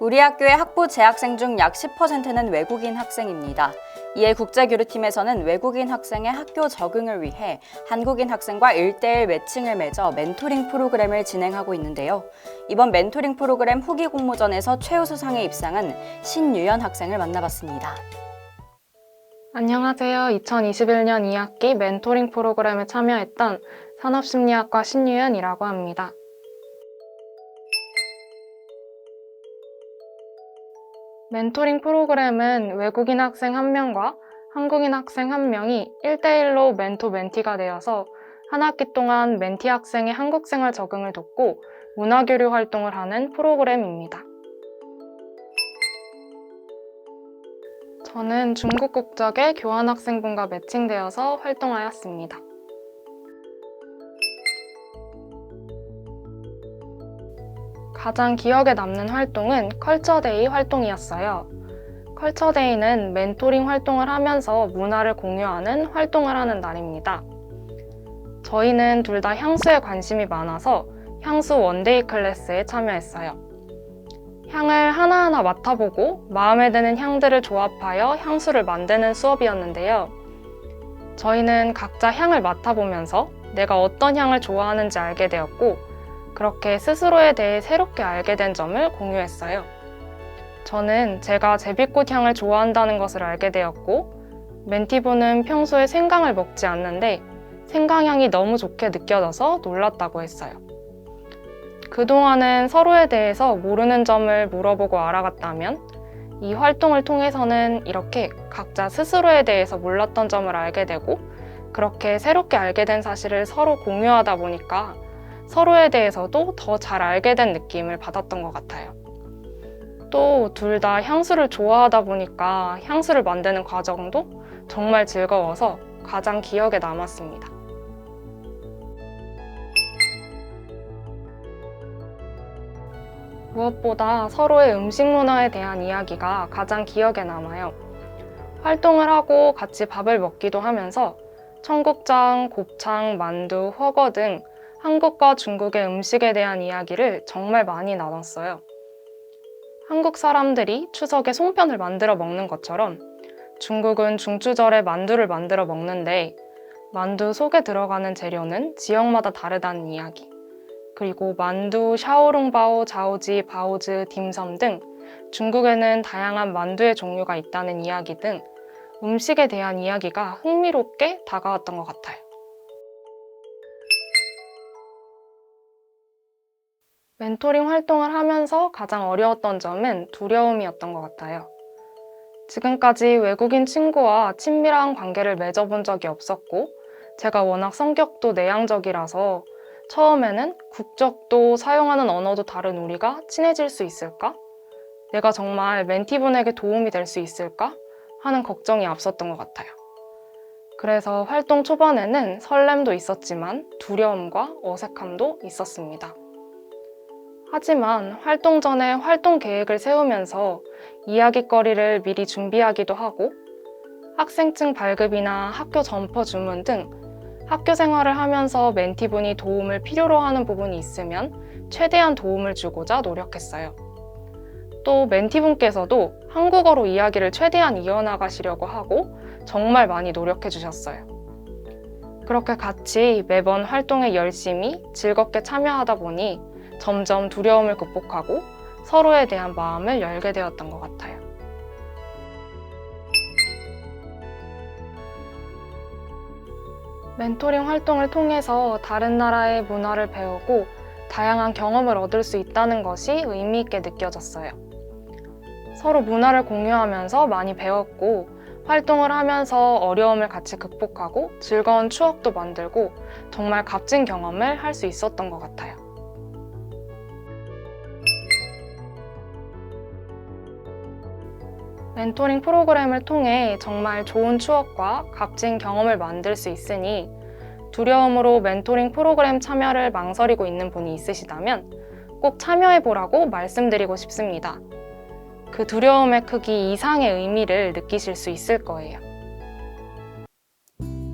우리 학교의 학부 재학생 중 약 10%는 외국인 학생입니다. 이에 국제교류팀에서는 외국인 학생의 학교 적응을 위해 한국인 학생과 1:1 매칭을 맺어 멘토링 프로그램을 진행하고 있는데요. 이번 멘토링 프로그램 후기 공모전에서 최우수상에 입상한 신유연 학생을 만나봤습니다. 안녕하세요. 2021년 2학기 멘토링 프로그램에 참여했던 산업심리학과 신유연이라고 합니다. 멘토링 프로그램은 외국인 학생 1명과 한국인 학생 1명이 1:1로 멘토-멘티가 되어서 한 학기 동안 멘티 학생의 한국 생활 적응을 돕고 문화교류 활동을 하는 프로그램입니다. 저는 중국 국적의 교환학생분과 매칭되어서 활동하였습니다. 가장 기억에 남는 활동은 컬처데이 활동이었어요. 컬처데이는 멘토링 활동을 하면서 문화를 공유하는 활동을 하는 날입니다. 저희는 둘 다 향수에 관심이 많아서 향수 원데이 클래스에 참여했어요. 향을 하나하나 맡아보고 마음에 드는 향들을 조합하여 향수를 만드는 수업이었는데요. 저희는 각자 향을 맡아보면서 내가 어떤 향을 좋아하는지 알게 되었고, 그렇게 스스로에 대해 새롭게 알게 된 점을 공유했어요. 저는 제가 제비꽃 향을 좋아한다는 것을 알게 되었고, 멘티분은 평소에 생강을 먹지 않는데 생강향이 너무 좋게 느껴져서 놀랐다고 했어요. 그동안은 서로에 대해서 모르는 점을 물어보고 알아갔다면, 이 활동을 통해서는 이렇게 각자 스스로에 대해서 몰랐던 점을 알게 되고, 그렇게 새롭게 알게 된 사실을 서로 공유하다 보니까 서로에 대해서도 더 잘 알게 된 느낌을 받았던 것 같아요. 또 둘 다 향수를 좋아하다 보니까 향수를 만드는 과정도 정말 즐거워서 가장 기억에 남았습니다. 무엇보다 서로의 음식 문화에 대한 이야기가 가장 기억에 남아요. 활동을 하고 같이 밥을 먹기도 하면서 청국장, 곱창, 만두, 훠궈 등 한국과 중국의 음식에 대한 이야기를 정말 많이 나눴어요. 한국 사람들이 추석에 송편을 만들어 먹는 것처럼 중국은 중추절에 만두를 만들어 먹는데, 만두 속에 들어가는 재료는 지역마다 다르다는 이야기, 그리고 만두, 샤오롱바오, 자오지, 바오즈, 딤섬 등 중국에는 다양한 만두의 종류가 있다는 이야기 등 음식에 대한 이야기가 흥미롭게 다가왔던 것 같아요. 멘토링 활동을 하면서 가장 어려웠던 점은 두려움이었던 것 같아요. 지금까지 외국인 친구와 친밀한 관계를 맺어본 적이 없었고, 제가 워낙 성격도 내향적이라서 처음에는 국적도 사용하는 언어도 다른 우리가 친해질 수 있을까? 내가 정말 멘티분에게 도움이 될 수 있을까? 하는 걱정이 앞섰던 것 같아요. 그래서 활동 초반에는 설렘도 있었지만 두려움과 어색함도 있었습니다. 하지만 활동 전에 활동 계획을 세우면서 이야깃거리를 미리 준비하기도 하고, 학생증 발급이나 학교 점퍼 주문 등 학교 생활을 하면서 멘티분이 도움을 필요로 하는 부분이 있으면 최대한 도움을 주고자 노력했어요. 또 멘티분께서도 한국어로 이야기를 최대한 이어나가시려고 하고 정말 많이 노력해 주셨어요. 그렇게 같이 매번 활동에 열심히 즐겁게 참여하다 보니 점점 두려움을 극복하고 서로에 대한 마음을 열게 되었던 것 같아요. 멘토링 활동을 통해서 다른 나라의 문화를 배우고 다양한 경험을 얻을 수 있다는 것이 의미 있게 느껴졌어요. 서로 문화를 공유하면서 많이 배웠고, 활동을 하면서 어려움을 같이 극복하고 즐거운 추억도 만들고 정말 값진 경험을 할 수 있었던 것 같아요. 멘토링 프로그램을 통해 정말 좋은 추억과 값진 경험을 만들 수 있으니, 두려움으로 멘토링 프로그램 참여를 망설이고 있는 분이 있으시다면 꼭 참여해보라고 말씀드리고 싶습니다. 그 두려움의 크기 이상의 의미를 느끼실 수 있을 거예요.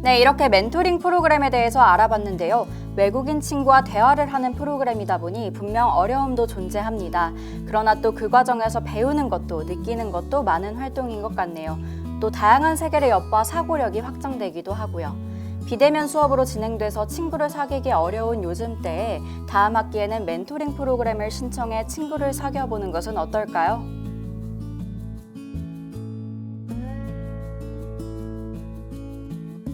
네, 이렇게 멘토링 프로그램에 대해서 알아봤는데요. 외국인 친구와 대화를 하는 프로그램이다 보니 분명 어려움도 존재합니다. 그러나 또 그 과정에서 배우는 것도 느끼는 것도 많은 활동인 것 같네요. 또 다양한 세계를 엿봐 사고력이 확장되기도 하고요. 비대면 수업으로 진행돼서 친구를 사귀기 어려운 요즘 때에 다음 학기에는 멘토링 프로그램을 신청해 친구를 사귀어보는 것은 어떨까요?